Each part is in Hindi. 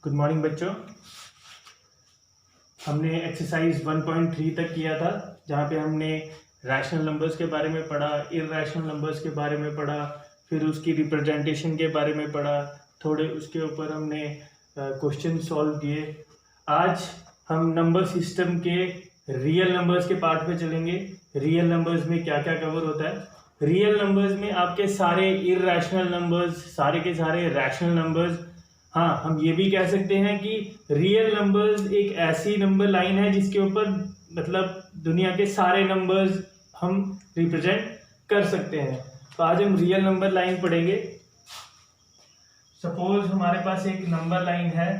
गुड मॉर्निंग बच्चों। हमने एक्सरसाइज 1.3 तक किया था, जहाँ पे हमने रैशनल नंबर्स के बारे में पढ़ा, इररैशनल नंबर्स के बारे में पढ़ा, फिर उसकी रिप्रेजेंटेशन के बारे में पढ़ा, थोड़े उसके ऊपर हमने क्वेश्चन सॉल्व किए। आज हम नंबर सिस्टम के रियल नंबर्स के पार्ट पे चलेंगे। रियल नंबर्स में क्या क्या कवर होता है। रियल नंबर्स में आपके सारे इररैशनल नंबर्स, सारे के सारे रैशनल नंबर्स। हाँ, हम ये भी कह सकते हैं कि रियल नंबर्स एक ऐसी नंबर लाइन है जिसके ऊपर मतलब दुनिया के सारे नंबर्स हम रिप्रेजेंट कर सकते हैं। तो आज हम रियल नंबर लाइन पढ़ेंगे। सपोज हमारे पास एक नंबर लाइन है।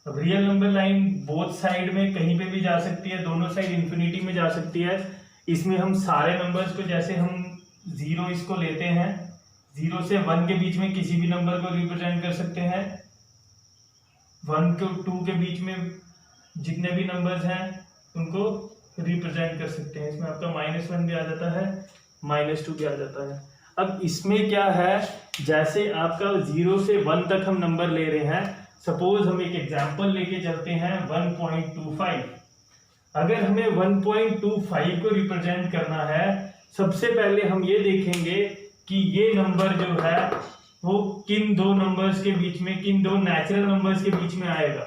अब real number line both side में कहीं पे भी जा सकती है, दोनों साइड इंफिनिटी में जा सकती है। इसमें हम सारे नंबर्स को, जैसे हम 0 इसको लेते हैं, 0 से 1 के बीच में किसी भी नंबर को रिप्रेजेंट कर सकते हैं। 1 को 2 के बीच में जितने भी नंबर्स हैं उनको रिप्रेजेंट कर सकते हैं। इसमें आपका -1 भी आ जाता है, -2 भी आ जाता है। अब इसमें क्या है, जैसे आपका 0 से 1 तक हम नंबर ले रहे हैं। सपोज हम एक एग्जांपल लेके चलते हैं 1.25। अगर हमें 1.25 को रिप्रेजेंट करना है, सबसे पहले हम ये देखेंगे कि ये नंबर जो है वो किन दो नंबर्स के बीच में, किन दो नेचुरल नंबर्स के बीच में आएगा।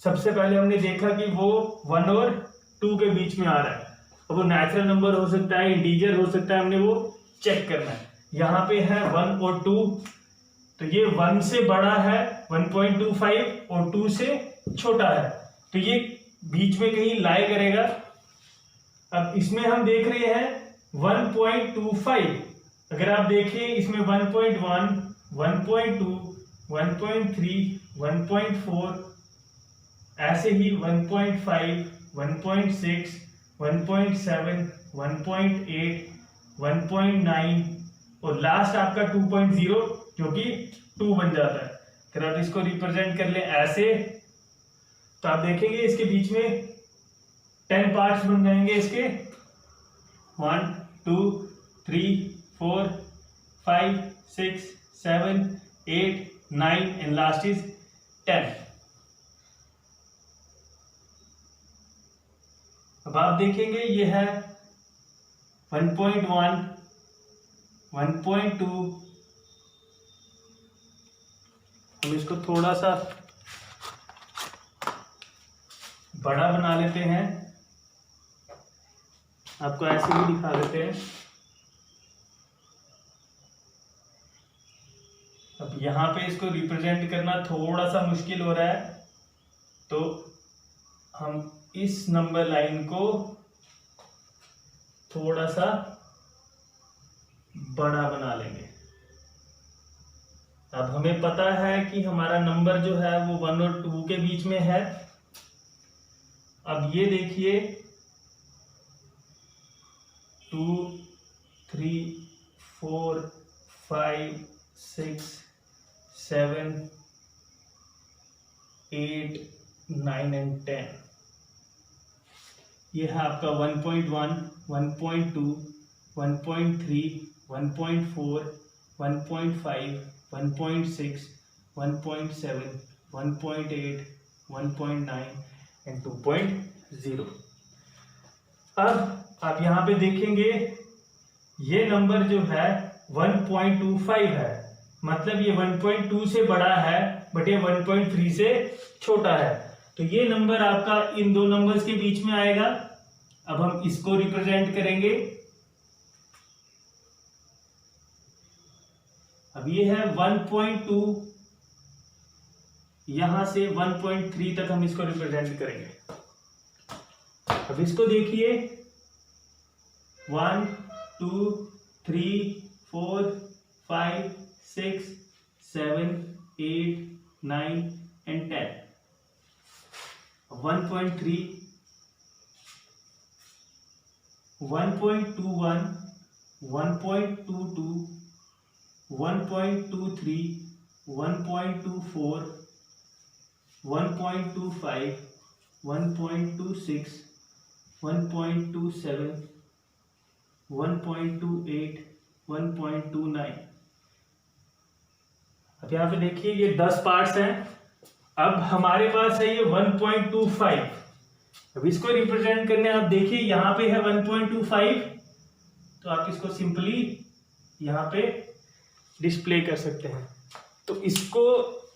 सबसे पहले हमने देखा कि वो 1 और 2 के बीच में आ रहा है। अब वो नेचुरल नंबर हो सकता है, इंटीजर हो सकता है, हमने वो चेक करना है। यहाँ पे है 1 और 2, तो ये 1 से बड़ा है 1.25 और 2 से छोटा है, तो ये बीच में कहीं लाई करेगा। अब इसमें हम देख रहे हैं 1.25। अगर आप देखें इसमें 1.1, 1.2, 1.3, 1.4, ऐसे ही 1.5, 1.6, 1.7, 1.8, 1.9 और लास्ट आपका 2.0 जो कि 2 बन जाता है। अगर आप इसको रिप्रेजेंट कर ले ऐसे, तो आप देखेंगे इसके बीच में 10 पार्ट्स बन जाएंगे इसके। 1, 2, 3, 4, 5, 6, 7, 8, 9 and last is 10। अब आप देखेंगे ये है 1.1, 1.2। हम इसको थोड़ा सा बड़ा बना लेते हैं, आपको ऐसे भी दिखा देते हैं। अब यहाँ पे इसको रिप्रेजेंट करना थोड़ा सा मुश्किल हो रहा है, तो हम इस नंबर लाइन को थोड़ा सा बड़ा बना लेंगे। अब हमें पता है कि हमारा नंबर जो है वो 1 और 2 के बीच में है। अब ये देखिए 2, 3, 4, 5, 6, 7, 8, 9 and 10। ये है आपका 1.1, 1.2, 1.3, 1.4, 1.5, 1.6, 1.7, 1.8, 1.9 and 2.0। अब आप यहाँ पे देखेंगे ये नंबर जो है 1.25 है, मतलब ये 1.2 से बड़ा है, बट ये 1.3 से छोटा है। तो ये नंबर आपका इन दो नंबर्स के बीच में आएगा। अब हम इसको रिप्रेजेंट करेंगे। अब ये है 1.2, यहां से 1.3 तक हम इसको रिप्रेजेंट करेंगे। अब इसको देखिए 1, 2, 3, 4, 5, 6, 7, 8, 9 and 10। 1.3, 1.21, 1.22, 1.23, 1.24, 1.25, 1.26, 1.27, 1.28, 1.29। अब यहाँ पे देखिए ये 10 पार्ट्स हैं। अब हमारे पास है ये 1.25। अब इसको रिप्रेजेंट करने आप देखिए यहाँ पे है 1.25, तो आप इसको सिंपली यहाँ पे डिस्प्ले कर सकते हैं। तो इसको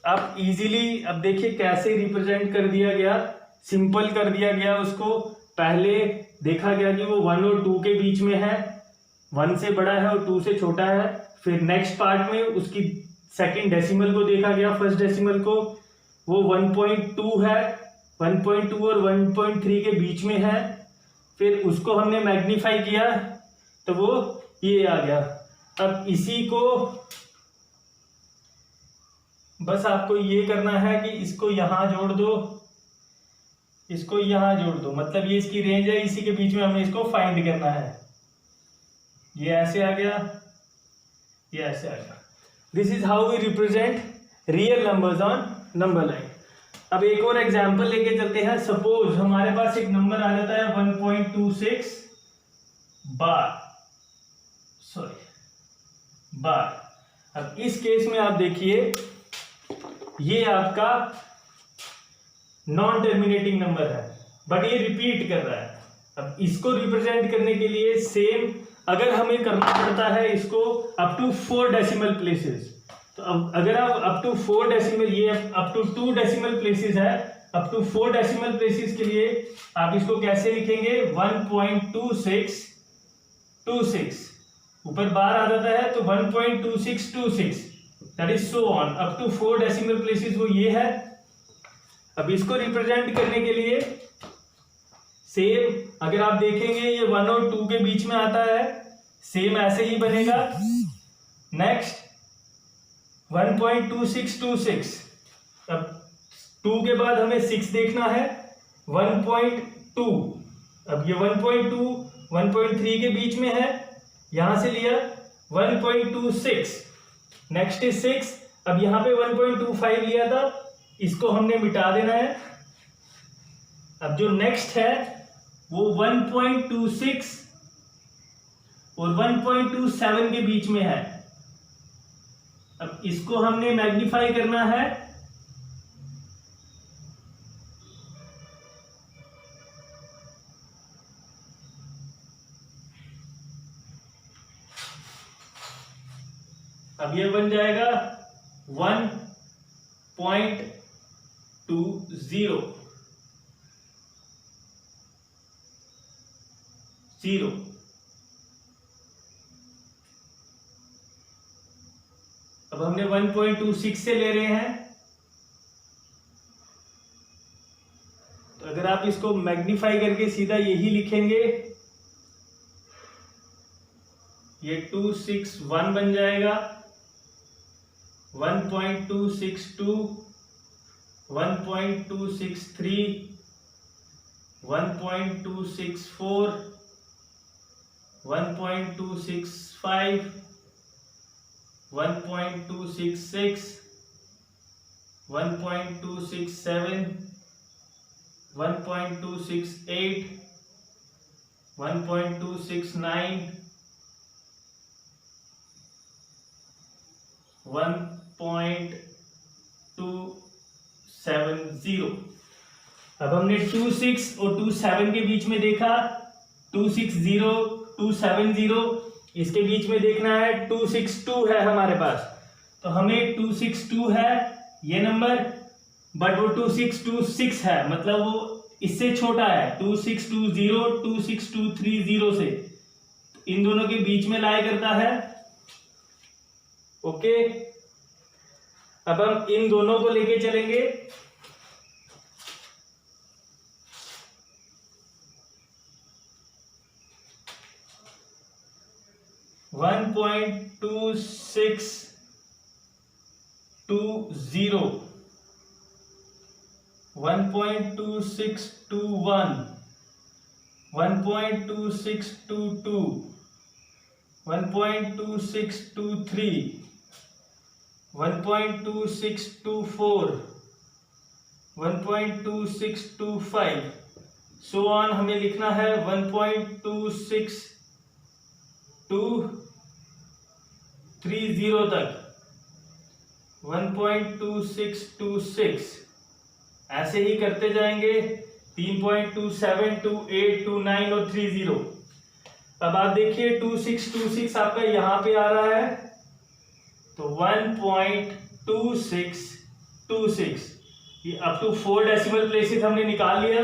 आप इजीली अब देखिए कैसे रिप्रेजेंट कर दिया गया, सिंपल कर दिया गया उसको। पहले देखा गया कि वो 1 और 2 के बीच में है, 1 से बड़ा है और 2 से छोटा है। फिर नेक्स्ट पार्ट में उसकी सेकंड डेसिमल को देखा गया, फर्स्ट डेसिमल को, वो 1.2 है, 1.2 और 1.3 के बीच में है। फिर उसको हमने मैग्नीफाई किया तो वो ये आ गया। अब इसी को बस आपको ये करना है कि इसको यहां जोड़ दो, इसको यहां जोड़ दो, मतलब ये इसकी रेंज है, इसी के बीच में हमें इसको फाइंड करना है। ये ऐसे आ गया, ये ऐसे आ गया। This is how we represent real numbers on number line. अब एक और एग्जांपल लेके चलते हैं। सपोज हमारे पास एक नंबर आ जाता है 1.26 बार। अब इस केस में आप देखिए ये आपका नॉन टर्मिनेटिंग नंबर है, बट ये रिपीट कर रहा है। अब इसको रिप्रेजेंट करने के लिए सेम अगर हमें करना पड़ता है इसको अप टू 4 डेसिमल प्लेसेस, तो अब अगर आप अप टू 4 डेसिमल, ये अप टू 2 डेसिमल प्लेसेस है, अप टू 4 डेसिमल प्लेसेस के लिए आप इसको कैसे लिखेंगे? 1.2626, ऊपर बार आ जाता है तो 1.2626, that is so on up to 4 decimal places, वो ये है। अब इसको रिप्रेजेंट करने के लिए सेम अगर आप देखेंगे ये 1 और 2 के बीच में आता है, सेम ऐसे ही बनेगा। नेक्स्ट 1.2626, अब 2 के बाद हमें 6 देखना है, 1.2, अब ये 1.2 1.3 के बीच में है, यहां से लिया 1.26, नेक्स्ट इज 6, अब यहां पे 1.25 लिया था, इसको हमने मिटा देना है। अब जो नेक्स्ट है वो 1.26 और 1.27 के बीच में है। अब इसको हमने मैग्नीफाई करना है, अब ये बन जाएगा 1.20। अब हमने 1.26 से ले रहे हैं, तो अगर आप इसको मैग्नीफाई करके सीधा यही लिखेंगे, ये 261 बन जाएगा, 1.262, 1.263, 1.264, 1.265, 1.266, 1.267, 1.268, 1.269, 1.270। अब हमने 26 और 27 के बीच में देखा, 260, 270, इसके बीच में देखना है 262 है हमारे पास, तो हमें 262 है ये नंबर, बट वो 2626 है, मतलब वो इससे छोटा है 2620, 26230 से, इन दोनों के बीच में लाई करता है। ओके, अब हम इन दोनों को लेके चलेंगे। वन 1.2620, 1.2621, 1.2622, 1.2623, 1.2624, 1.2625, सो ऑन हमें लिखना है 1.2623 तक। 1.2626 ऐसे ही करते जाएंगे 3.27, 28, 29 और 30। अब आप देखिए 2626 आपका यहां पे आ रहा है तो 1.2626 ये अप टू 4 डेसिमल प्लेसेस हमने निकाल लिया,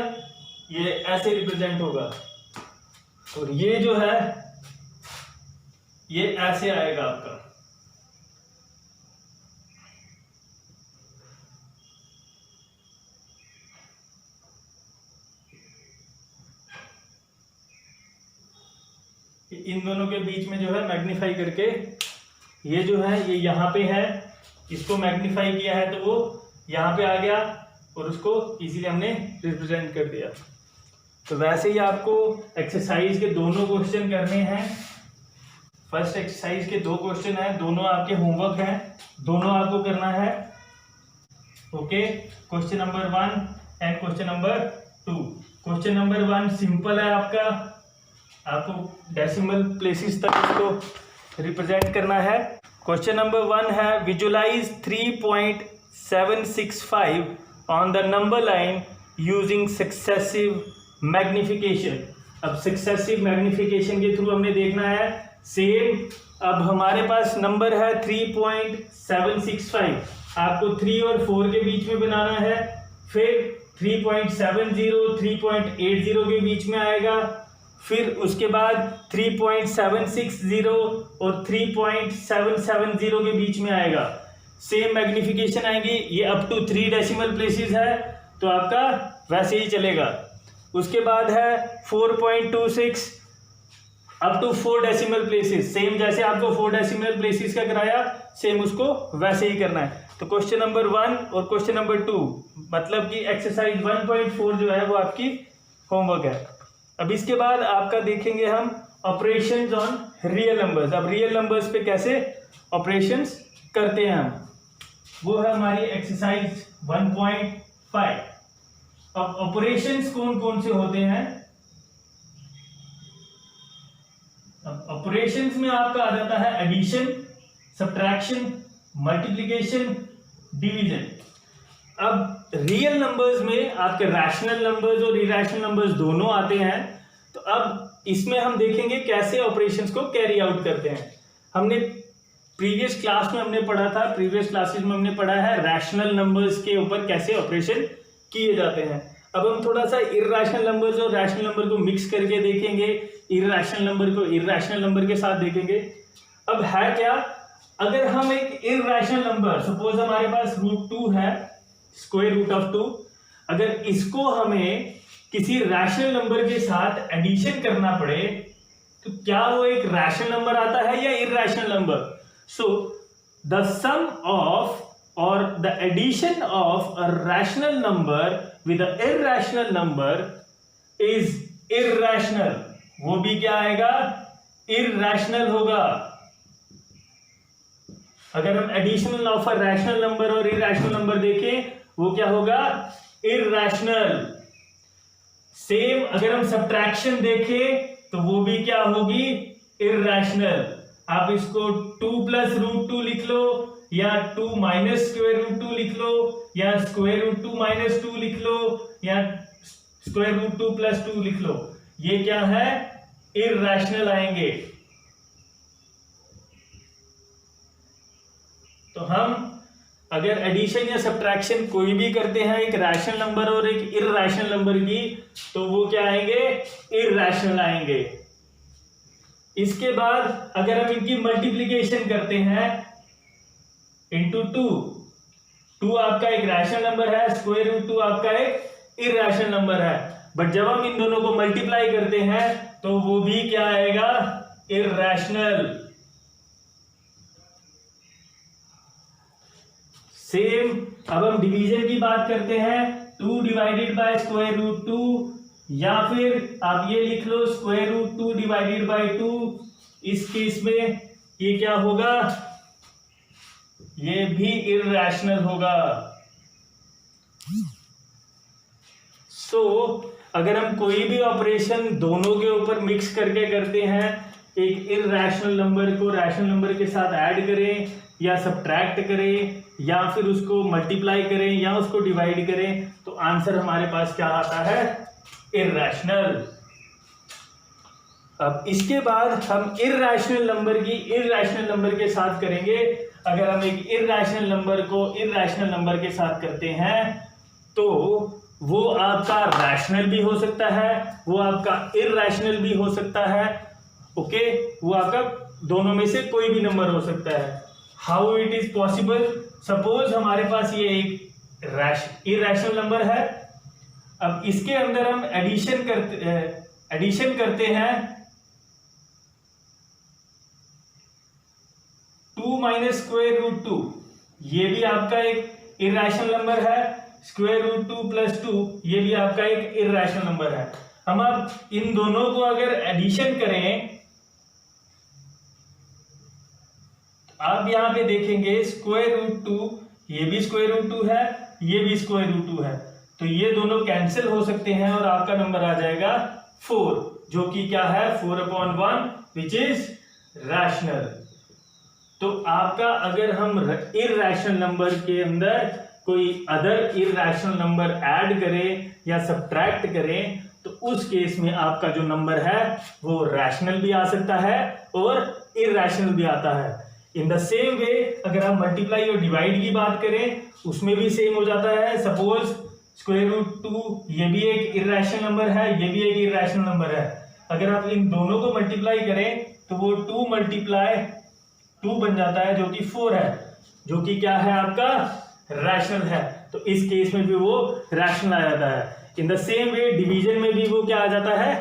ये ऐसे रिप्रेजेंट होगा और ये जो है ये ऐसे आएगा आपका। इन दोनों के बीच में जो है मैग्नीफाई करके ये जो है ये यहाँ पे है, इसको मैग्नीफाई किया है तो वो यहाँ पे आ गया और उसको इजीली हमने रिप्रेजेंट कर दिया। तो वैसे ही आपको एक्सरसाइज के दोनों क्वेश्चन करने हैं। फर्स्ट एक्सरसाइज के 2 क्वेश्चन हैं, दोनों आपके होमवर्क हैं, दोनों आपको करना है। Okay, question number 1 and question number 2। Question number 1 simple है आपका, आपको डेसिमल प्लेसेस तक इसको रिप्रेजेंट करना है। क्वेश्चन नंबर 1 है visualise 3.765 on the number line using successive magnification. अब सक्सेसिव मैग्निफिकेशन के थ्रू हमने देखना है सेम। अब हमारे पास नंबर है 3.765, आपको 3 और 4 के बीच में बनाना है, फिर 3.70, 3.80 के बीच में आएगा, फिर उसके बाद 3.760 और 3.770 के बीच में आएगा। सेम मैग्निफिकेशन आएंगी, ये अप टू 3 डेसिमल प्लेसेस है तो आपका वैसे ही चलेगा। उसके बाद है 4.26 up to 4 decimal places, same जैसे आपको 4 डेसिमल प्लेसेस का कराया सेम उसको वैसे ही करना है। तो क्वेश्चन नंबर 1 और क्वेश्चन नंबर 2 मतलब कि एक्सरसाइज 1.4 जो है वो आपकी होमवर्क है। अब इसके बाद आपका देखेंगे हम ऑपरेशंस ऑन रियल नंबर्स। अब रियल नंबर्स पे कैसे ऑपरेशंस करते हैं हम, वो है हमारी एक्सरसाइज 1.5। अब ऑपरेशंस कौन कौन से होते हैं, अब ऑपरेशंस में आपका आ जाता है एडिशन, सब्ट्रैक्शन, मल्टीप्लिकेशन, डिवीजन। अब रियल नंबर्स में आपके रैशनल नंबर्स और इरैशनल नंबर्स दोनों आते हैं। तो अब इसमें हम देखेंगे कैसे ऑपरेशंस को कैरी आउट करते हैं। हमने प्रीवियस क्लास में हमने पढ़ा था, प्रीवियस क्लासेस में हमने पढ़ा है रैशनल नंबर्स के ऊपर कैसे ऑपरेशन किए जाते हैं। अब हम थोड़ा सा इरैशनल नंबर्स और रैशनल नंबर को मिक्स करके देखेंगे, इरैशनल नंबर को इरैशनल नंबर के साथ देखेंगे। अब है क्या, अगर हम एक इरैशनल नंबर, सपोज हमारे पास √2 है, स्क्वायर रूट ऑफ 2, अगर इसको हमें किसी रैशनल नंबर के साथ एडिशन करना पड़े तो क्या वो एक रैशनल नंबर आता है या irrational number. So the sum of और the addition of a rational number with a irrational number is irrational, वो भी क्या आएगा, इरैशनल होगा। अगर हम addition of a rational number और इरैशनल नंबर देखें वो क्या होगा, इरैशनल। सेम अगर हम सब्ट्रैक्शन देखें तो वो भी क्या होगी, इरैशनल। आप इसको 2 + √2 लिख लो या 2 - √2 लिख लो या √2 - 2 लिख लो या √2 + 2 लिख लो, ये क्या है, इरैशनल आएंगे। तो हम अगर एडिशन या सब्ट्रैक्शन कोई भी करते हैं एक रैशनल नंबर और एक इरैशनल नंबर की, तो वो क्या आएंगे, इरैशनल आएंगे। इसके बाद अगर हम इनकी मल्टीप्लिकेशन करते हैं इंटू 2 आपका एक रैशनल नंबर है, √2 आपका एक इरैशनल नंबर है, बट जब हम इन दोनों को मल्टीप्लाई करते हैं तो वो भी क्या आएगा, इरैशनल। सेम अब हम डिवीजन की बात करते हैं, 2 डिवाइडेड बाय √2 या फिर आप ये लिख लो √2 डिवाइडेड बाय 2। इस केस में ये क्या होगा, ये भी इरैशनल होगा। सो अगर हम कोई भी ऑपरेशन दोनों के ऊपर मिक्स करके करते हैं, एक इरैशनल नंबर को रैशनल नंबर के साथ ऐड करें या सब्ट्रैक्ट करें या फिर उसको मल्टीप्लाई करें या उसको डिवाइड करें, तो आंसर हमारे पास क्या आता है? इर्रेशनल। अब इसके बाद हम इर्रेशनल नंबर के साथ करेंगे। अगर हम एक इर्रेशनल नंबर को इर्रेशनल नंबर के साथ करते हैं तो वो आपका रैशनल भी हो सकता है, वो आपका इर्रेशनल भी हो सकता है। ओके, वो आपका दोनों में से कोई भी नंबर हो सकता है। How it is possible? Suppose हमारे पास ये एक इर्रेशनल नंबर है। अब इसके अंदर हम एडिशन करते हैं 2 माइनस स्क्वायर रूट 2, ये भी आपका एक इर्रेशनल नंबर है। स्क्वायर रूट 2 प्लस 2, ये भी आपका एक इर्रेशनल नंबर है। हम अब इन दोनों को अगर एडिशन करें, आप यहां पे देखेंगे स्क्वायर रूट 2, ये भी स्क्वायर रूट 2 है, ये भी स्क्वायर रूट 2 है, तो ये दोनों कैंसिल हो सकते हैं और आपका नंबर आ जाएगा 4, जो कि क्या है? 4/1 विच इज रैशनल। तो आपका अगर हम इर्रेशनल नंबर के अंदर कोई अदर इर्रेशनल नंबर ऐड करें या सब्ट्रैक्ट करें, तो उस केस में आपका जो नंबर है वो रैशनल भी आ सकता है और इर्रेशनल भी आता है। इन द सेम वे अगर हम मल्टीप्लाई और डिवाइड की बात करें, उसमें भी सेम हो जाता है। सपोज स्क्वायर रूट 2, ये भी एक इर्रेशनल नंबर है, ये भी एक इर्रेशनल नंबर है। अगर आप इन दोनों को मल्टीप्लाई करें तो वो 2 मल्टीप्लाई 2 बन जाता है, जो कि 4 है, जो कि क्या है? आपका रैशनल है। तो इस केस में भी वो रैशनल आ जाता है। In the same way division में भी वो क्या आ जाता है?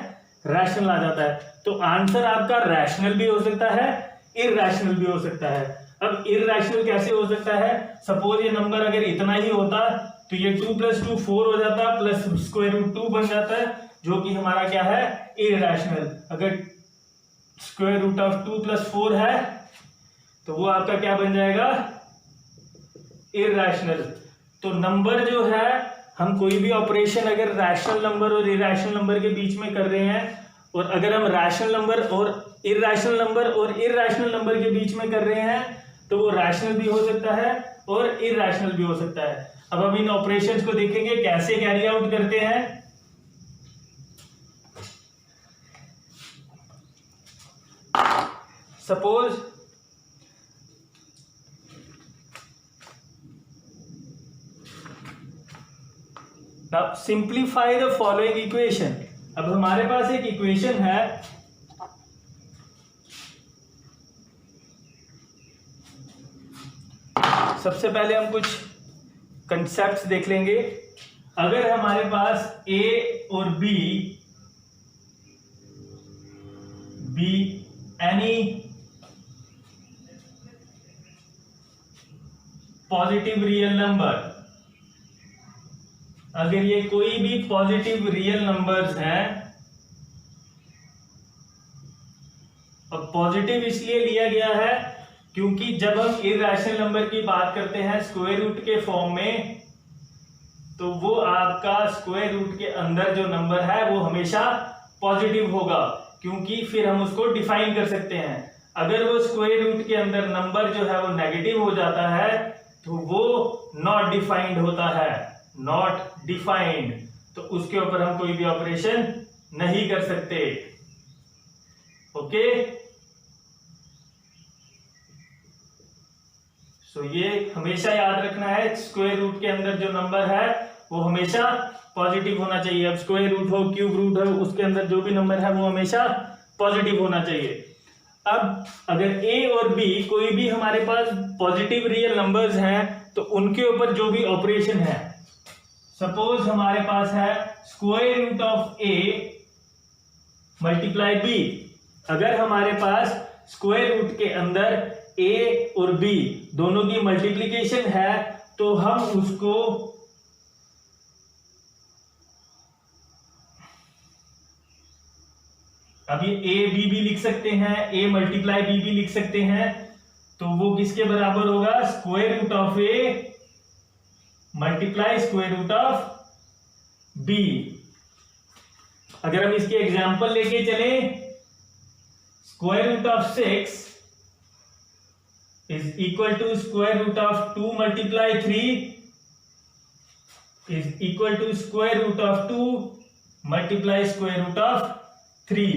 रैशनल आ जाता है। तो आंसर आपका रैशनल भी हो सकता है, इर्रेशनल भी हो सकता है। अब इर्रेशनल कैसे हो सकता है? सपोज ये नंबर अगर इतना ही होता तो ये 2 + 2 4 हो जाता, प्लस स्क्वायर रूट 2 बन जाता है, जो कि हमारा क्या है? इर्रेशनल। अगर स्क्वायर रूट ऑफ 2 + 4 है तो वो आपका क्या बन जाएगा? इर्रेशनल। तो नंबर जो है, हम कोई भी ऑपरेशन अगर रैशनल नंबर और इर्रेशनल नंबर के बीच में कर रहे हैं, और अगर हम रैशनल नंबर और इर्रेशनल नंबर के बीच में कर रहे हैं, तो वो रैशनल भी हो सकता है और इर्रेशनल भी हो सकता है। अब हम इन ऑपरेशंस को देखेंगे कैसे कैरी आउट करते हैं। Suppose now simplify the following equation. अब हमारे पास एक इक्वेशन है, सबसे पहले हम कुछ कंसेप्ट्स देख लेंगे। अगर हमारे पास a और b any positive real number, अगर ये कोई भी पॉजिटिव रियल नंबर्स हैं, और पॉजिटिव इसलिए लिया गया है क्योंकि जब हम इर्रेशनल नंबर की बात करते हैं स्क्वायर रूट के फॉर्म में, तो वो आपका स्क्वायर रूट के अंदर जो नंबर है वो हमेशा पॉजिटिव होगा, क्योंकि फिर हम उसको डिफाइन कर सकते हैं। अगर वो स्क्वायर रूट के अंदर नंबर जो है वो नेगेटिव हो जाता है तो वो नॉट डिफाइंड होता है, नॉट डिफाइंड, तो उसके ऊपर हम कोई भी ऑपरेशन नहीं कर सकते। ओके, सो ये हमेशा याद रखना है, स्क्वायर रूट के अंदर जो नंबर है वो हमेशा पॉजिटिव होना चाहिए। अब स्क्वायर रूट हो, क्यूब रूट हो, उसके अंदर जो भी नंबर है वो हमेशा पॉजिटिव होना चाहिए। अब अगर a और b कोई भी हमारे पास पॉजिटिव रियल नंबर्स हैं, तो उनके ऊपर जो भी ऑपरेशन है, सपोज हमारे पास है square root of a multiply b। अगर हमारे पास स्क्वायर रूट के अंदर a और b दोनों की मल्टीप्लीकेशन है, तो हम उसको अब ये a b भी लिख सकते हैं, a मल्टीप्लाई b भी लिख सकते हैं, तो वो किसके बराबर होगा? Square root of a multiply square root of b। अगर हम इसके एग्जांपल लेके चले, square root of 6 is equal to square root of 2 multiply 3 is equal to square root of 2 multiply square root of 3।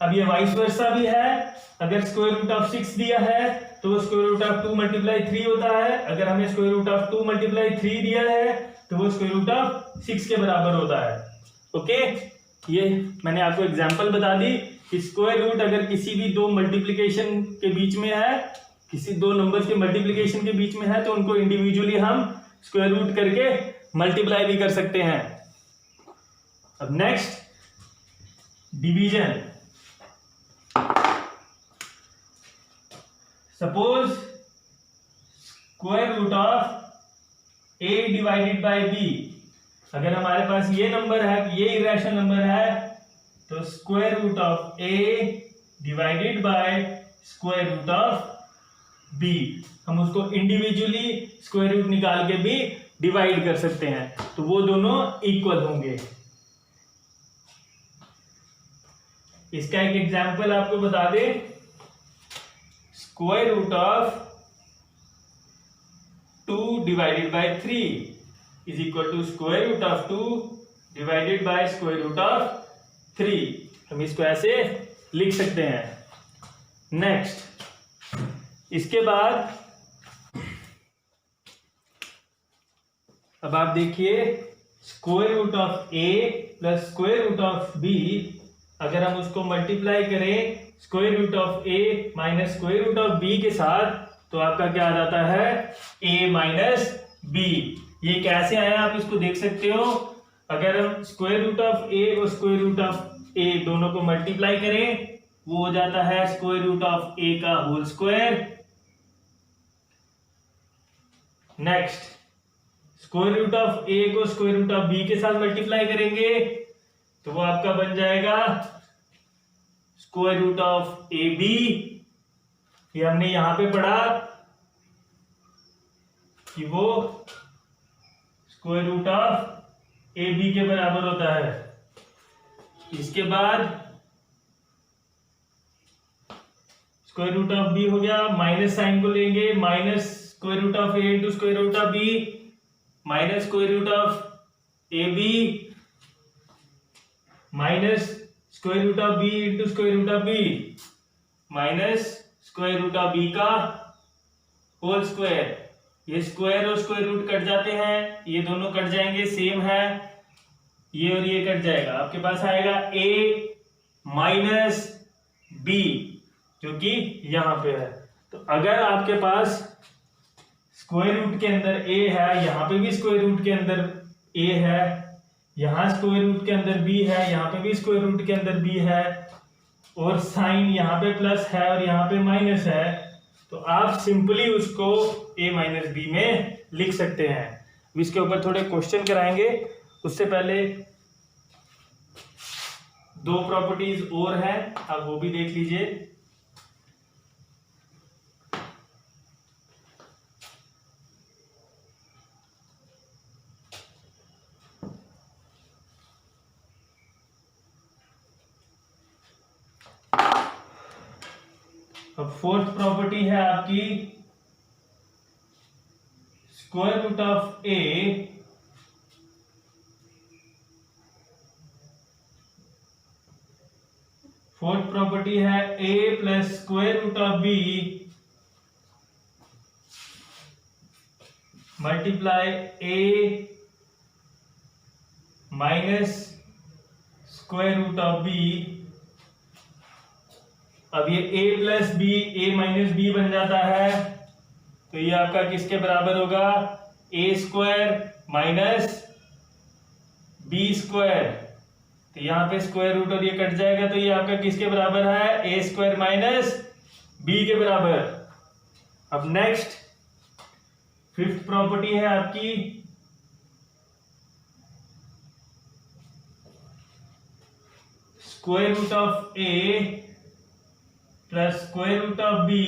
अब ये वाइस वर्सा भी है, अगर स्क्वायर रूट ऑफ 6 दिया है तो वो स्क्वायर रूट ऑफ 2 मल्टीप्लाई 3 होता है, अगर हमें स्क्वायर रूट ऑफ 2 मल्टीप्लाई 3 दिया है तो वो स्क्वायर रूट ऑफ 6 के बराबर होता है। ओके, ये मैंने आपको एग्जांपल बता दी कि स्क्वायर रूट अगर किसी भी दो मल्टीप्लिकेशन के बीच में है, किसी दो नंबर्स के मल्टीप्लिकेशन के बीच में है, तो उनको इंडिविजुअली हम स्क्वायर रूट करके मल्टीप्लाई भी कर सकते हैं। अब next division. Suppose square root of a divided by b, अगर हमारे पास ये नंबर है, ये इरेशनल नंबर है, तो square root of a divided by square root of b, हम उसको इंडिविजुअली स्क्वायर रूट निकाल के भी डिवाइड कर सकते हैं, तो वो दोनों इक्वल होंगे। इसका एक एग्जांपल आपको बता दे, square root of 2 divided by 3 is equal to square root of 2 divided by square root of 3। हम इसको ऐसे लिख सकते हैं। नेक्स्ट, इसके बाद अब आप देखिए square root of a plus square root of b, अगर हम उसको मल्टीप्लाई करें square root of a minus square root of b के साथ, तो आपका क्या आ जाता है a माइनस b। ये कैसे आया आप इसको देख सकते हो, अगर हम स्क्वायर रूट ऑफ a और स्क्वायर रूट ऑफ a दोनों को मल्टीप्लाई करें, वो हो जाता है स्क्वायर रूट ऑफ a का whole square. Next, square root of a को स्क्वायर रूट ऑफ b के साथ मल्टीप्लाई करेंगे तो वो आपका बन जाएगा square root of A B. ये हमने यहां पे पढ़ा कि वो square root of A B के बराबर होता है। इसके बाद स्क्वायर रूट ऑफ बी हो गया, माइनस साइन को लेंगे, minus square root of A into square root of B minus square root of A B minus square root of B into square root of B minus square root of B का होल स्क्वायर। ये स्क्वायर और स्क्वायर रूट कट जाते हैं, ये दोनों कट जाएंगे, सेम है, ये और ये कट जाएगा, आपके पास आएगा a माइनस बी जो कि यहां पे है। तो अगर आपके पास स्क्वायर रूट के अंदर a है, यहां पे भी स्क्वायर रूट के अंदर a है, यहां स्क्वायर रूट के अंदर b है, यहां पे भी स्क्वायर रूट के अंदर b है, और साइन यहां पे प्लस है और यहां पे माइनस है, तो आप सिंपली उसको a माइनस बी में लिख सकते हैं। इसके ऊपर थोड़े क्वेश्चन कराएंगे, उससे पहले दो प्रॉपर्टीज और हैं, आप वो भी देख लीजिए। अब फोर्थ प्रॉपर्टी है आपकी square root of A fourth property है a plus square root of b multiply a minus square root of b। अब ये a plus B a minus B बन जाता है, तो ये आपका किसके बराबर होगा, a square minus B square. तो यहाँ पे स्क्वायर रूट और ये कट जाएगा, तो ये आपका किसके बराबर है, a स्क्वायर माइनस बी के बराबर। अब नेक्स्ट फिफ्थ प्रॉपर्टी है आपकी square root of a plus square root of B.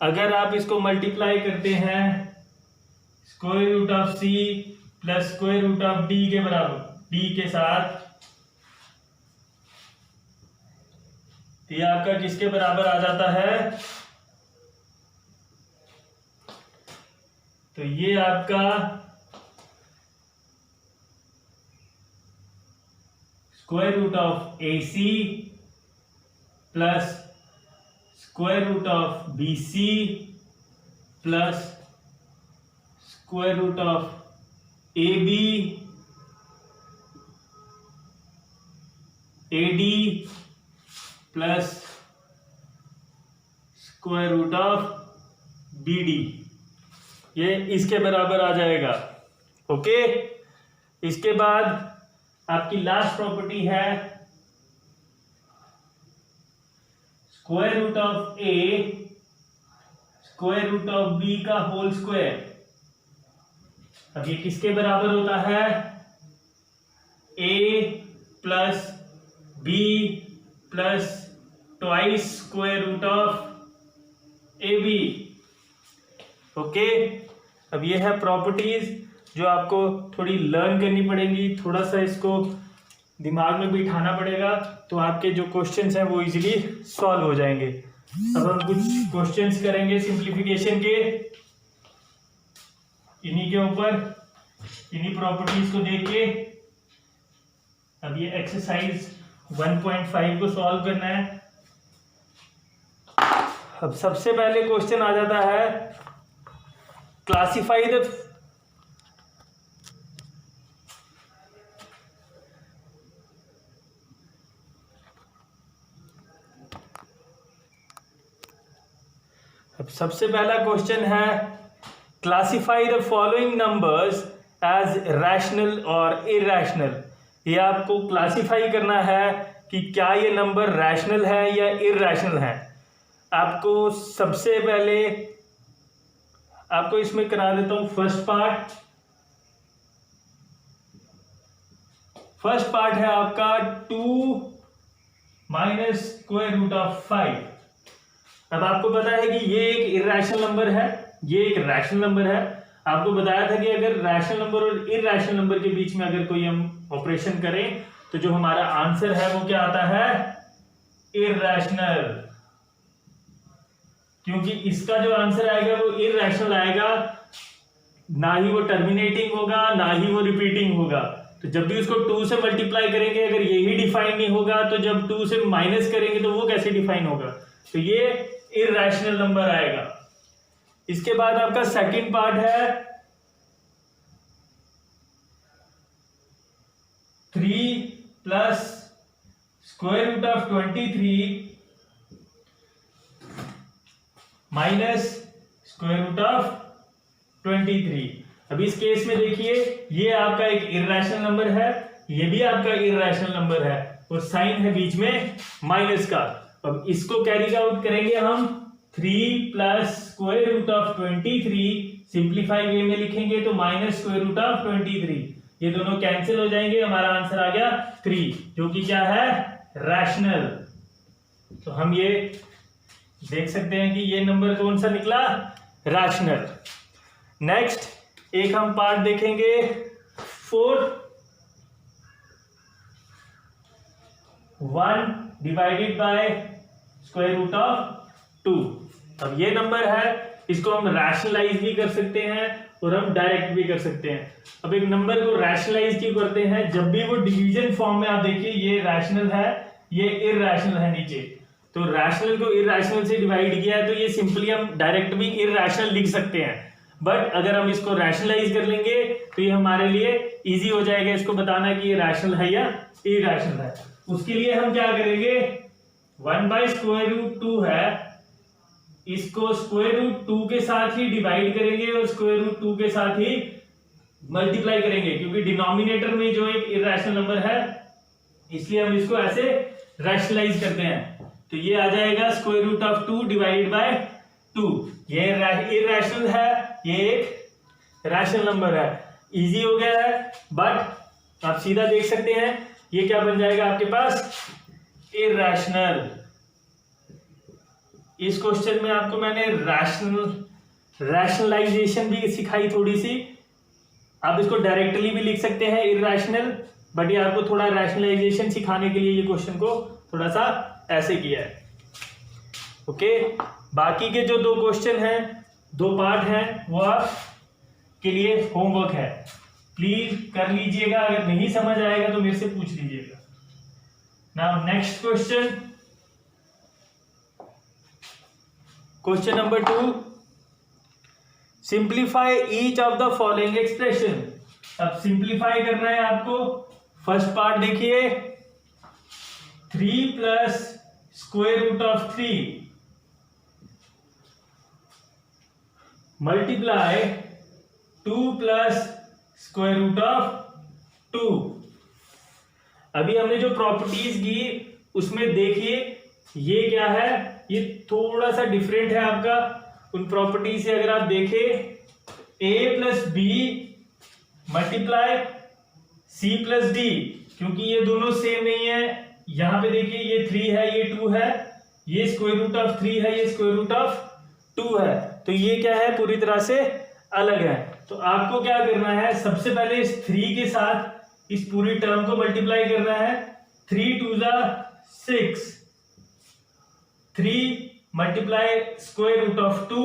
अगर आप इसको मल्टीप्लाई करते हैं square root of C plus square root of D के बराबर, डी के साथ, तो ये आपका किसके बराबर आ जाता है? तो ये आपका square root of AC plus square root of BC plus square root of AB AD plus square root of BD, ये इसके बराबर आ जाएगा। ओके, इसके बाद आपकी लास्ट प्रॉपर्टी है square root of A square root of B का होल स्क्वायर। अब ये किसके बराबर होता है? A plus B plus twice square root of AB। Okay, अब ये है प्रॉपर्टीज जो आपको थोड़ी लर्न करनी पड़ेंगी, थोड़ा सा इसको दिमाग में बिठाना पड़ेगा, तो आपके जो क्वेश्चंस हैं वो इजीली सॉल्व हो जाएंगे। अब हम कुछ क्वेश्चंस करेंगे सिंप्लीफिकेशन के, इन्हीं के ऊपर, इन्हीं प्रॉपर्टीज को देख के। अब ये एक्सरसाइज 1.5 को सॉल्व करना है। अब सबसे पहले क्वेश्चन आ जाता है क्लासिफाई द अब सबसे पहला क्वेश्चन है classify the following numbers as rational और इरैशनल। ये आपको क्लासिफाई करना है कि क्या ये नंबर रैशनल है या इरैशनल है। आपको सबसे पहले आपको इसमें करा देता हूं फर्स्ट पार्ट है आपका 2 माइनस स्क्वायर रूट ऑफ 5। अब आपको पता है कि ये एक इरैशनल नंबर है, ये एक रैशनल नंबर है। आपको बताया था कि अगर रैशनल नंबर और इरैशनल नंबर के बीच में अगर कोई हम ऑपरेशन करें तो जो हमारा आंसर है वो क्या आता है? इरैशनल। क्योंकि इसका जो आंसर आएगा वो इरैशनल आएगा, ना ही वो टर्मिनेटिंग होगा ना ही वो रिपीटिंग होगा। तो जब भी उसको 2 से मल्टीप्लाई करेंगे, अगर यही डिफाइन नहीं होगा तो जब 2 से माइनस करेंगे तो वो कैसे डिफाइन होगा? तो ये इरैशनल नंबर आएगा। इसके बाद आपका सेकंड पार्ट है 3 plus square root of 23 minus square root of 23। अब इस केस में देखिए ये आपका एक इरैशनल नंबर है, ये भी आपका इरैशनल नंबर है और साइन है बीच में माइनस का। अब इसको कैरी आउट करेंगे हम 3 plus square root of 23, simplify way में लिखेंगे तो माइनस स्क्वायर रूट ऑफ 23। ये दोनों कैंसिल हो जाएंगे, हमारा आंसर आ गया 3, जो कि क्या है? रैशनल। तो हम ये देख सकते हैं कि ये नंबर कौन सा निकला? रैशनल। नेक्स्ट एक हम पार्ट देखेंगे 4 1 divided by square root of 2। अब ये नंबर है, इसको हम रैशनलाइज भी कर सकते हैं और हम डायरेक्ट भी कर सकते हैं। अब एक नंबर को रैशनलाइज क्यों करते हैं? जब भी वो डिवीजन फॉर्म में, आप देखिए ये रैशनल है, ये इरैशनल है नीचे, तो रैशनल को इरैशनल से डिवाइड किया है तो ये सिंपली हम डायरेक्ट भी इरैशनल लिख सकते हैं। बट अगर हम इसको रैशनलाइज कर लेंगे तो ये हमारे लिए इजी हो जाएगा इसको बताना कि ये रैशनल है या इरैशनल है। उसके लिए हम क्या करेंगे, 1 बाय स्क्वायर रूट 2 है, इसको स्क्वायर रूट 2 के साथ ही डिवाइड करेंगे और स्क्वायर रूट 2 के साथ ही मल्टीप्लाई करेंगे, क्योंकि डिनोमिनेटर में जो एक इरैशनल नंबर है इसलिए हम इसको ऐसे रैशनलाइज करते हैं। तो ये आ जाएगा square root of 2 divided by 2। ये इरैशनल है, ये एक रैशनल नंबर है। इजी हो गया है, बट आप सीधा देख सकते हैं ये क्या बन जाएगा आपके पास? इरैशनल। इस क्वेश्चन में आपको मैंने रैशनलाइजेशन भी सिखाई थोड़ी सी। आप इसको डायरेक्टली भी लिख सकते हैं इरैशनल, बट ये आपको थोड़ा रैशनलाइजेशन सिखाने के लिए ये क्वेश्चन को थोड़ा सा ऐसे किया है। ओके, बाकी के जो 2 क्वेश्चन हैं, 2 पार्ट हैं, वो आपके लिए होमवर्क है, प्लीज कर लीजिएगा। अगर नहीं समझ आएगा तो मेरे से पूछ लीजिएगा। Now next question number 2, simplify each of the following expression. अब सिंप्लीफाई करना है आपको। फर्स्ट पार्ट देखिए, 3 plus square root of 3 multiply 2 plus square root of 2। अभी हमने जो प्रॉपर्टीज की उसमें देखिए ये क्या है, ये थोड़ा सा डिफरेंट है आपका उन प्रॉपर्टी से। अगर आप देखें a plus B multiply c plus D, क्योंकि ये दोनों सेम नहीं है। यहां पे देखिए ये 3 है, ये 2 है, ये स्क्वायर रूट ऑफ 3 है, ये स्क्वायर रूट ऑफ 2 है, तो ये क्या है, पूरी तरह से अलग है। तो आपको क्या करना है, सबसे पहले इस 3 के साथ इस पूरी टर्म को मल्टीप्लाई करना है। 3 2 जा 6, 3 मल्टीप्लाई स्क्वायर रूट ऑफ 2,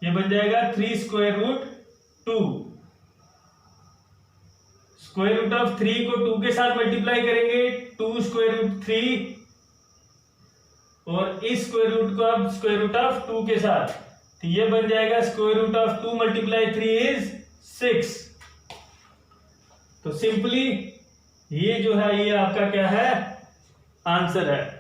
ये बन जाएगा 3 square root 2। Square root of 3 को 2 के साथ मल्टीप्लाई करेंगे, 2 स्क्वायर रूट 3, और इस स्क्वायर रूट को अब स्क्वायर रूट ऑफ 2 के साथ, तो ये बन जाएगा square root of 2 multiply 3 is 6। तो सिंपली ये जो है ये आपका क्या है, आंसर है।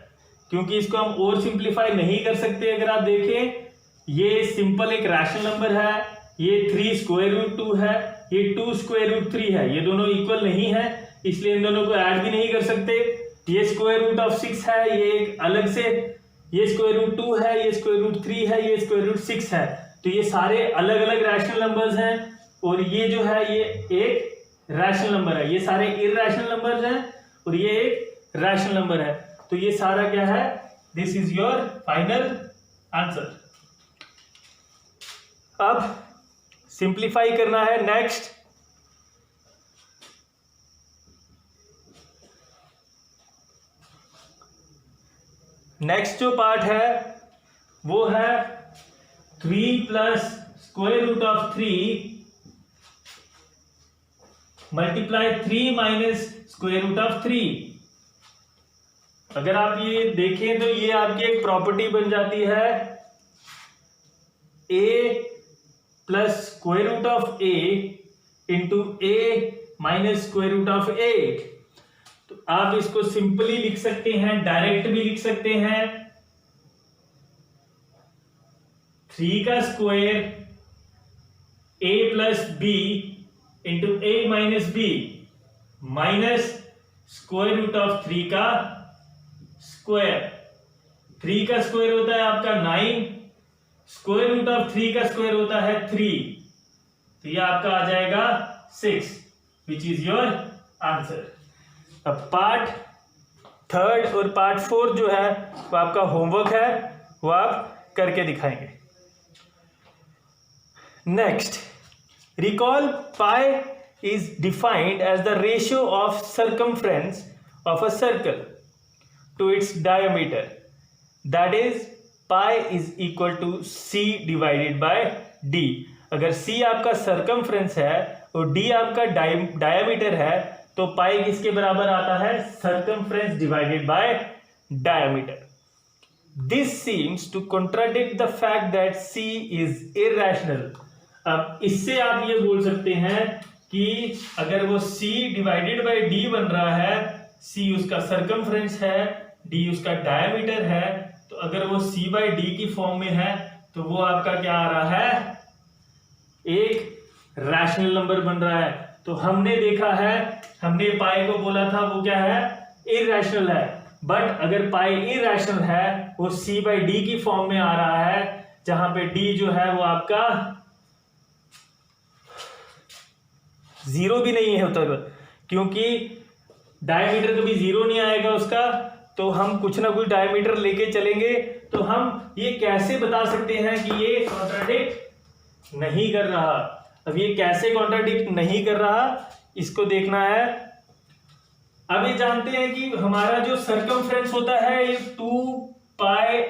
क्योंकि इसको हम और सिंप्लीफाई नहीं कर सकते। अगर आप देखें ये सिंपल एक रैशनल नंबर है, ये 3 स्क्वायर रूट 2 है, ये 2 स्क्वायर रूट 3 है, ये दोनों इक्वल नहीं है, इसलिए इन दोनों को ऐड भी नहीं कर सकते। ये स्क्वायर रूट ऑफ 6 है, ये एक अलग से, ये स्क्वायर रूट 2 है, ये स्क्वायर रूट 3 है, ये स्क्वायर रूट 6 है, तो ये सारे अलग अलग रैशनल नंबर्स हैं। और ये जो है ये एक रैशनल नंबर है, ये सारे इरैशनल नंबर्स हैं, और ये एक रैशनल नंबर है। तो ये सारा क्या है, this is your final answer. अब सिंप्लीफाई करना है। नेक्स्ट जो पार्ट है वो है 3 plus square root of 3 multiply 3 minus square root of 3। अगर आप ये देखें तो ये आपकी एक प्रॉपर्टी बन जाती है, a plus square root of a into a minus square root of a। तो आप इसको सिंपली लिख सकते हैं, डायरेक्ट भी लिख सकते हैं। 3 का square a plus b into a minus b minus square root of 3 का स्क्वायर। 3 का स्क्वायर होता है आपका 9, स्क्वायर रूट ऑफ 3 का स्क्वायर होता है 3, तो ये आपका आ जाएगा 6, विच इज योर आंसर। अब पार्ट 3 और पार्ट 4 जो है वो आपका होमवर्क है, वो आप करके दिखाएंगे। Next, recall pi is defined as the ratio of circumference of a circle to its diameter, that is pi is equal to c divided by d। अगर c आपका सर्कमफ्रेंस है और d आपका डायमीटर है तो पाई किसके बराबर आता है, circumference divided by diameter. This seems to contradict the fact that c is irrational. अब इससे आप ये बोल सकते हैं कि अगर वो c डिवाइडेड बाय d बन रहा है, c उसका सर्कमफ्रेंस है, d उसका डायमीटर है, तो अगर वो c बाई डी की फॉर्म में है तो वो आपका क्या आ रहा है, एक रैशनल नंबर बन रहा है। तो हमने देखा है, हमने पाई को बोला था वो क्या है, इरैशनल है। बट अगर पाई इरैशनल है, वो c बाई डी की फॉर्म में आ रहा है, जहां पे d जो है वो आपका 0 भी नहीं होता, क्योंकि डायमीटर कभी 0 नहीं आएगा उसका। तो हम कुछ ना कुछ डायमीटर लेके चलेंगे। तो हम ये कैसे बता सकते हैं कि ये कॉन्ट्राडिक्ट नहीं कर रहा। अब ये कैसे कॉन्ट्राडिक्ट नहीं कर रहा, इसको देखना है। अब ये जानते हैं कि हमारा जो सर्कमफ्रेंस होता है ये 2 पाई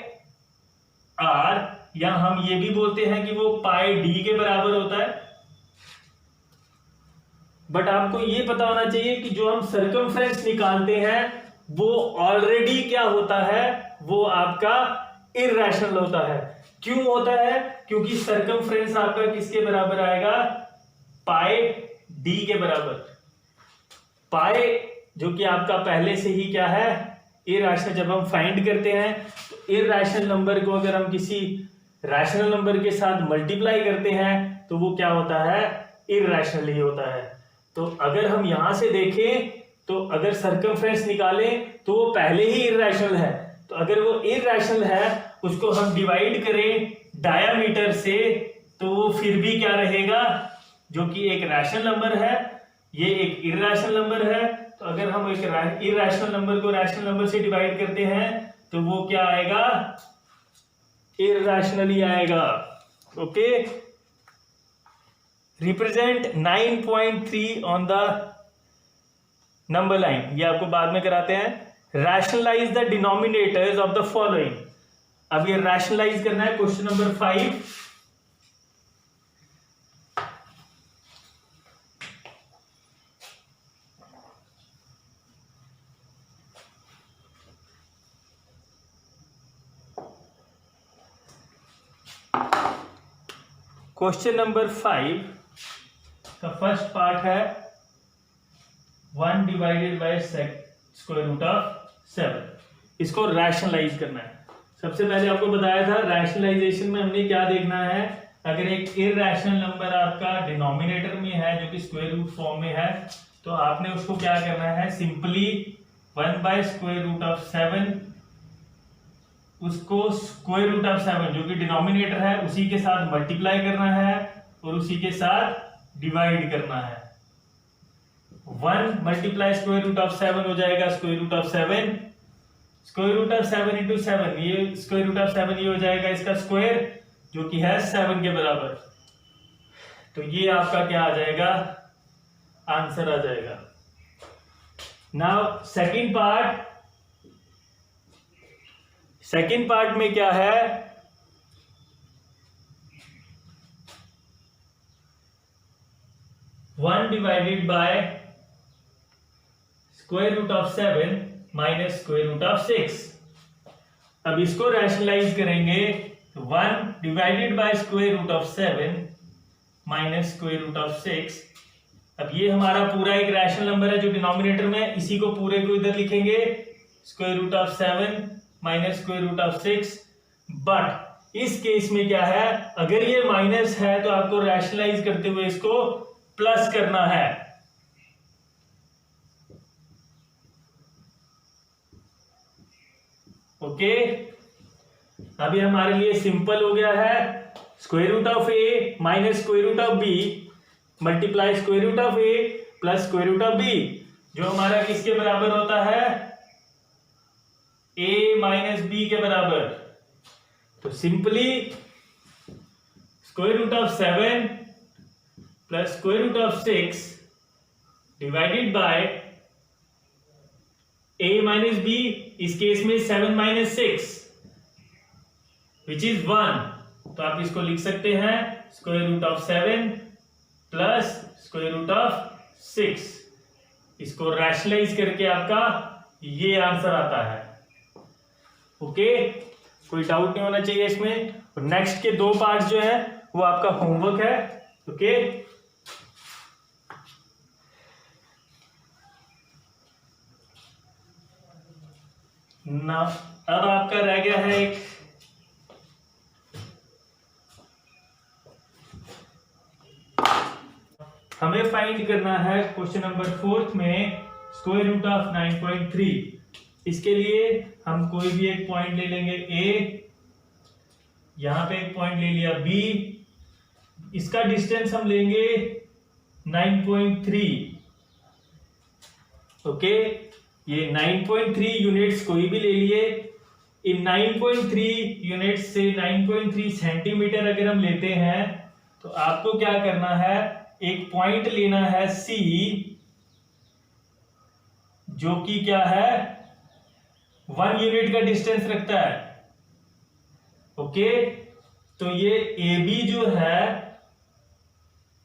आर, या हम ये भी बोलते हैं कि वो पाई डी के बराबर होता है। बट आपको ये पता होना चाहिए कि जो हम सर्कमफ्रेंस निकालते हैं वो ऑलरेडी क्या होता है, वो आपका इर्रेशनल होता है। क्यों होता है? क्योंकि सर्कमफ्रेंस आपका किसके बराबर आएगा? पाई डी के बराबर। पाई जो कि आपका पहले से ही क्या है, इर्रेशनल। जब हम फाइंड करते हैं तो इर्रेशनल नंबर को अगर हम किसी रैशनल नंबर के साथ मल्टीप्लाई करते हैं तो वो क्या होता है, इर्रेशनल ही होता है। तो अगर हम यहां से देखें तो अगर सर्कमफ्रेंस निकालें तो वो पहले ही इर्रेशनल है। तो अगर वो इर्रेशनल है उसको हम डिवाइड करें डायामीटर से तो वो फिर भी क्या रहेगा, जो कि एक रैशनल नंबर है, ये एक इर्रेशनल नंबर है। तो अगर हम एक इर्रेशनल नंबर को रैशनल नंबर से डिवाइड करते हैं तो वो क्या आएगा, इर्रेशनली आएगा। Okay, represent 9.3 on the number line, ये आपको बाद में कराते हैं। Rationalise the denominators of the following. अब ये रैशनलाइज करना है, क्वेश्चन नंबर 5। क्वेश्चन नंबर 5 का फर्स्ट पार्ट है 1 divided by square root of 7। इसको रैशनलाइज करना है। सबसे पहले आपको बताया था रैशनलाइजेशन में हमने क्या देखना है, अगर एक इर्रेशनल नंबर आपका डिनोमिनेटर में है जो कि स्क्वायर रूट फॉर्म में है तो आपने उसको क्या करना है, simply 1 by square root of 7, उसको स्क्वायर रूट ऑफ 7 जो कि डिनोमिनेटर है उसी के साथ मल्टीप्लाई करना है और उसी के साथ डिवाइड करना है। 1 मल्टीप्लाई स्क्वायर रूट ऑफ 7 हो जाएगा square root of 7, square root of 7 into 7, ये स्क्वायर रूट ऑफ 7 ये हो जाएगा इसका स्क्वायर जो कि है 7 के बराबर। तो ये आपका क्या आ जाएगा, आंसर आ जाएगा। नाउ सेकंड पार्ट में क्या है, one divided by square root of 7 minus square root of 6। अब इसको रैशनलाइज करेंगे तो 1 divided by square root of 7 minus square root of 6। अब ये हमारा पूरा एक रैशनल नंबर है जो डिनोमिनेटर में है, इसी को पूरे को इधर लिखेंगे square root of 7 minus square root of 6। But इस केस में क्या है, अगर ये माइनस है तो आपको रैशनलाइज करते हुए इसको प्लस करना है। ओके, अभी हमारे लिए सिंपल हो गया है, square root of A minus square root of B multiply square root of A plus square root of B, जो हमारा किसके बराबर होता है, ए माइनस बी के बराबर। तो simply square root of 7 plus square root of 6 divided by a minus B, इस केस में 7 माइनस 6 विच इज 1। तो आप इसको लिख सकते हैं square root of 7 plus square root of 6। इसको रैशनलाइज करके आपका ये आंसर आता है। ओके, कोई डाउट नहीं होना चाहिए इसमें। और नेक्स्ट के 2 पार्ट जो है वो आपका होमवर्क है। ओके, ना अब आपका रह गया है एक हमें फाइंड करना है क्वेश्चन नंबर 4 में स्क्वायर रूट ऑफ 9.3। इसके लिए हम कोई भी एक पॉइंट ले लेंगे ए, यहां पे एक पॉइंट ले लिया बी, इसका डिस्टेंस हम लेंगे 9.3। ओके, ये 9.3 यूनिट्स कोई भी ले लिए। इन 9.3 यूनिट से 9.3 सेंटीमीटर अगर हम लेते हैं तो आपको क्या करना है, एक पॉइंट लेना है सी, जो कि क्या है 1 यूनिट का डिस्टेंस रखता है। ओके, तो ये ए बी जो है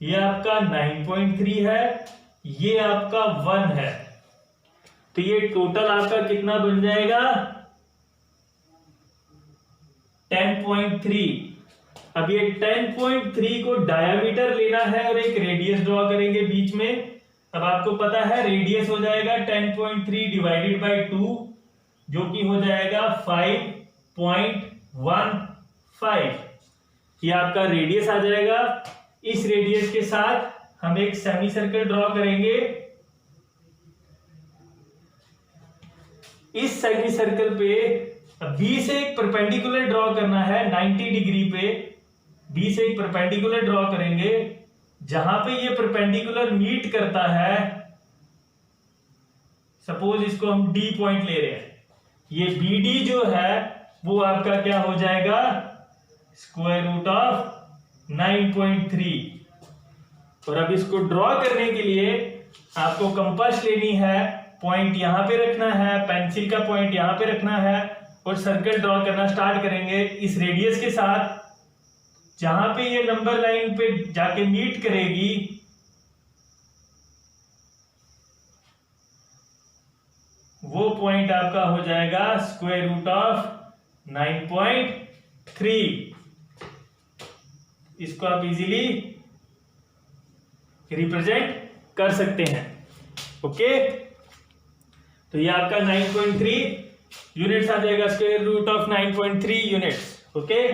ये आपका 9.3 है, ये आपका 1 है, तो ये टोटल आपका कितना बन जाएगा 10.3। अब ये 10.3 को डायामीटर लेना है और एक रेडियस ड्रॉ करेंगे बीच में। अब आपको पता है रेडियस हो जाएगा 10.3 डिवाइडेड बाय 2 जो कि हो जाएगा 5.15। ये आपका रेडियस आ जाएगा। इस रेडियस के साथ हम एक सेमी सर्कल ड्रॉ करेंगे। इस सेमी सर्कल पे बी से एक परपेंडिकुलर ड्रॉ करना है 90 डिग्री पे। बी से एक परपेंडिकुलर ड्रॉ करेंगे, जहां पे ये परपेंडिकुलर मीट करता है, सपोज इसको हम डी पॉइंट ले रहे हैं, ये बी डी जो है वो आपका क्या हो जाएगा स्क्वायर रूट ऑफ 9.3। और अब इसको ड्रॉ करने के लिए आपको कंपास लेनी है, पॉइंट यहां पे रखना है, पेंसिल का पॉइंट यहां पे रखना है और सर्कल ड्रॉ करना स्टार्ट करेंगे इस रेडियस के साथ। जहां पे ये नंबर लाइन पे जाके मीट करेगी वो पॉइंट आपका हो जाएगा स्क्वायर रूट ऑफ 9.3। इसको आप इजीली रिप्रेजेंट कर सकते हैं। ओके, तो ये आपका 9.3 यूनिट्स आ जाएगा, square root of 9.3 units. Okay,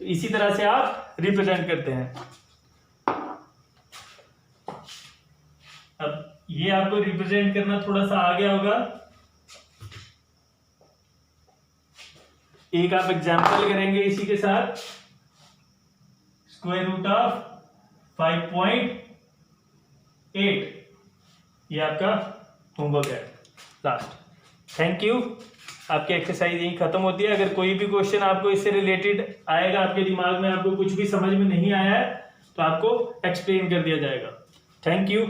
तो इसी तरह से आप रिप्रेजेंट करते हैं। अब ये आपको रिप्रेजेंट करना थोड़ा सा आ गया होगा। एक आप एग्जांपल करेंगे इसी के साथ, स्क्वायर रूट ऑफ 5.8। ये आपका होमवर्क है लास्ट। Thank you. आपकी एक्सरसाइज यही खत्म होती है। अगर कोई भी क्वेश्चन आपको इससे रिलेटेड आएगा, आपके दिमाग में आपको कुछ भी समझ में नहीं आया है, तो आपको एक्सप्लेन कर दिया जाएगा। Thank you.